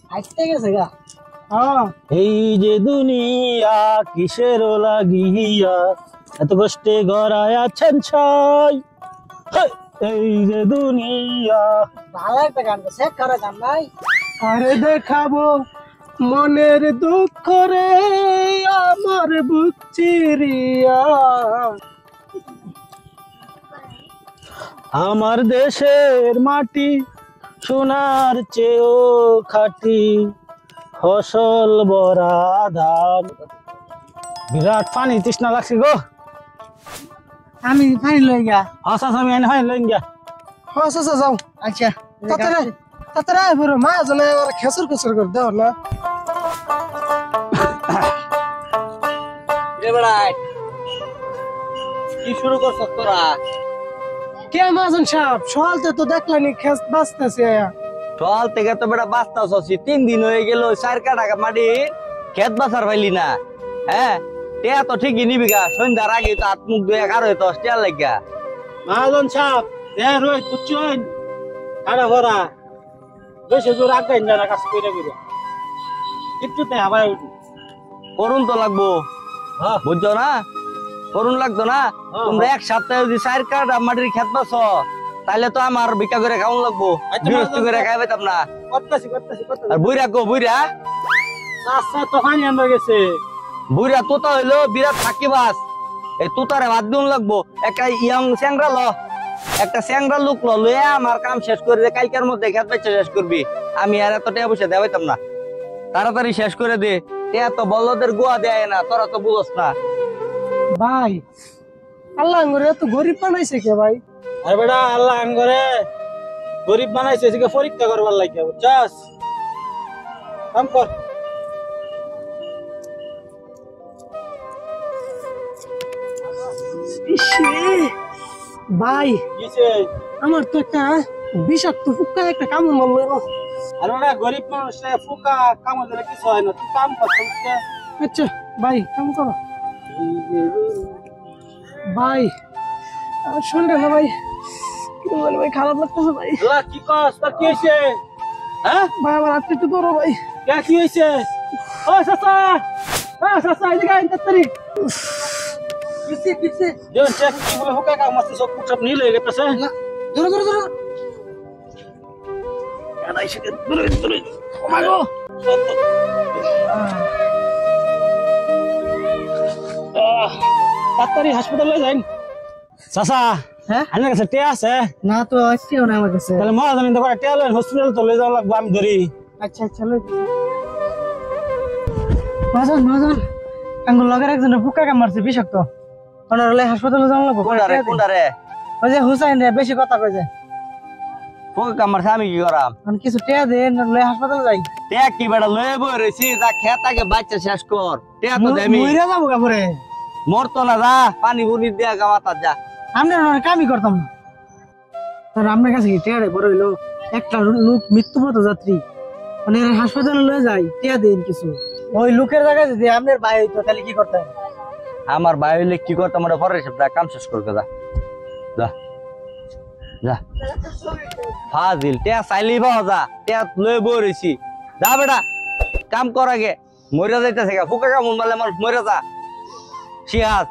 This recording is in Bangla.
ফাইটতে গেছে গা। এই যে দুনিয়া কিসের লাগিয়া এত কষ্টে গড়ায় আছেন ছাই। এই যে দুনিয়া। ভালো একটা গান গাছে, কারা গান নাই? আরে দেখাবো মনের দুঃখ রে আমার বুক চিরিয়া। আমার দেশের মাটি সোনার চেয়েও খাঁটি, ফসল বরা ধান। বিরাট পানি তৃষ্ণা লাগছে গো। আমি পানি লই গা। আচ্ছা আমি এনে হয় লইন গা। আচ্ছা যাও। আচ্ছা তাড়াতাড়ি তাড়াতাড়ি বড় মা জানে আর খেসর খেসর করে দাও না। রে বড়াই কি শুরু করছ তোরা? কে মাজন সাহেব সকালতে তো দেখলানি খেস বাঁচতেছে। সকাল থেকে তো বেটা বাস্তা আছি, 3 দিন হয়ে গেল 4 কাঠা মাটি খেত বাসার পাইলি না। হ্যাঁ টেয়া তো ঠিকই নিবি গা, সন্ধ্যার আগে তো হাত মুখ ধুয়ে 11 টেয়া লাগা। মহাজন সাহেব রোহিত বুঝছেন খাড়া ভরা বেশি জোর আগাই না কাজ করে করে একটুতে হাবায় উঠি। করুন তো লাগবো, হ্যাঁ বুঝছো না? করুন লাগতো না? তোমরা এক সপ্তাহে যদি 4 কাঠা মাটির খেত বাসো তাহলে তো আমার ভিক্ষা করে খাওয়ান লাগবো, বিরক্তি করে খাই পাইতাম না। করতেছি আর বুইরা গো বুইরা আচ্ছা তো পানি আনবা গেছে। বুইরা তোতা হইলো বিরাট ফাঁকি বাস, এই তোতারে বাদ দিন লাগবো। একটা ইয়ং স্যাংরা ল, একটা স্যাংরা লোক লয়ে আমার কাম শেষ করে দে, কালকের মধ্যে খেত বেচা শেষ করবি। আমি আর এত টাকা পয়সা দেওয়া পাইতাম না, তাড়াতাড়ি শেষ করে দে। টেয়া তো বলদের গোয়া দেয় না, তোরা তো বুঝস না। ভাই আল্লাহ করে তো গরিব বানাইছে কে ভাই? আরে বেটা আল্লাহ আঙ্গরে গরিব বানাইছে, এদিকে পরীক্ষা করবার লাগে বুঝছস। কাম কর। ভাই কিছে আমার তো একটা বিষাক্ত ফুক্কা একটা কামড় মারলো। আরে বেটা গরিব মানুষ ফুকা কাম দিলে কিছু হয় না, তুই কাম কর। আচ্ছা ভাই কাম করো ভাই। আমার শরীরটা না ভাই কি বলে ভাই, খারাপ লাগতেছে ভাই। আল্লাহ কি কস, তোর কি হইছে? হ্যাঁ ভাই আমার হাতটা একটু ধরো ভাই। কে কি হইছে? ও চাচা, চাচা এদিকে আইন তাড়াতাড়ি। পিছে পিছে জন চেক কি বলে ফুকা কাম আছে, সব সব নীল হয়ে গেছে। ধরো ধরো ধরো। আড়াইশো দূরে দূরে কমাগো। তাড়াতাড়ি হাসপাতালে যাইন। চাচা হ্যাঁ আমার কাছে টিয়া আছে? না তো আজকেও না আমার কাছে। তাহলে মহাজনী তো টিয়া লইন, হসপিটাল তো লই যাওয়া লাগবে, আমি ধরি। আচ্ছা আচ্ছা লই মাজন মাজন আঙ্গুল লগের একজনের পোকা কামড়ছে বিষাক্ত, ওনার হলে হাসপাতালে যাওয়া লাগবে। কোনটারে কোনটারে? ওই যে হুসাইন রে বেশি কথা কই যায়। ফোক আমার আমি কি করাম? আমি কিছু টিয়া দেন লই হাসপাতালে যাই। টেয়া কি বেটা লয়ে বই রয়েছি, যা খেত আগে বাচ্চা শেষ কর। টেয়া তো দেমি মইরা যাবো কাপড়ে। মরতো না, যা পানি বুনি দিয়া গামাতা যা। আমরা কামই করতাম না। আর আপনার কাছে কি টিয়া রে বড় হইলো একটা লোক মৃত্যুপথ যাত্রী, মানে হাসপাতালে লয়ে যাই টিয়া দেন কিছু। ওই লোকের জায়গায় যদি আপনার ভাই হইতো তাহলে কি করতেন? আমার ভাই হইলে কি করতাম, ওটা পরের সপ্তাহে কাম শেষ করবে। যা যা যা ফাজিল, টেয়া চাইলেই পাওয়া যা। টেয়া লয়ে বই রয়েছি, যা বেটা কাম কর আগে। মরে যাইতেছে গা ফুকা কামড় মারলে আমার মরে যা। শিয়াস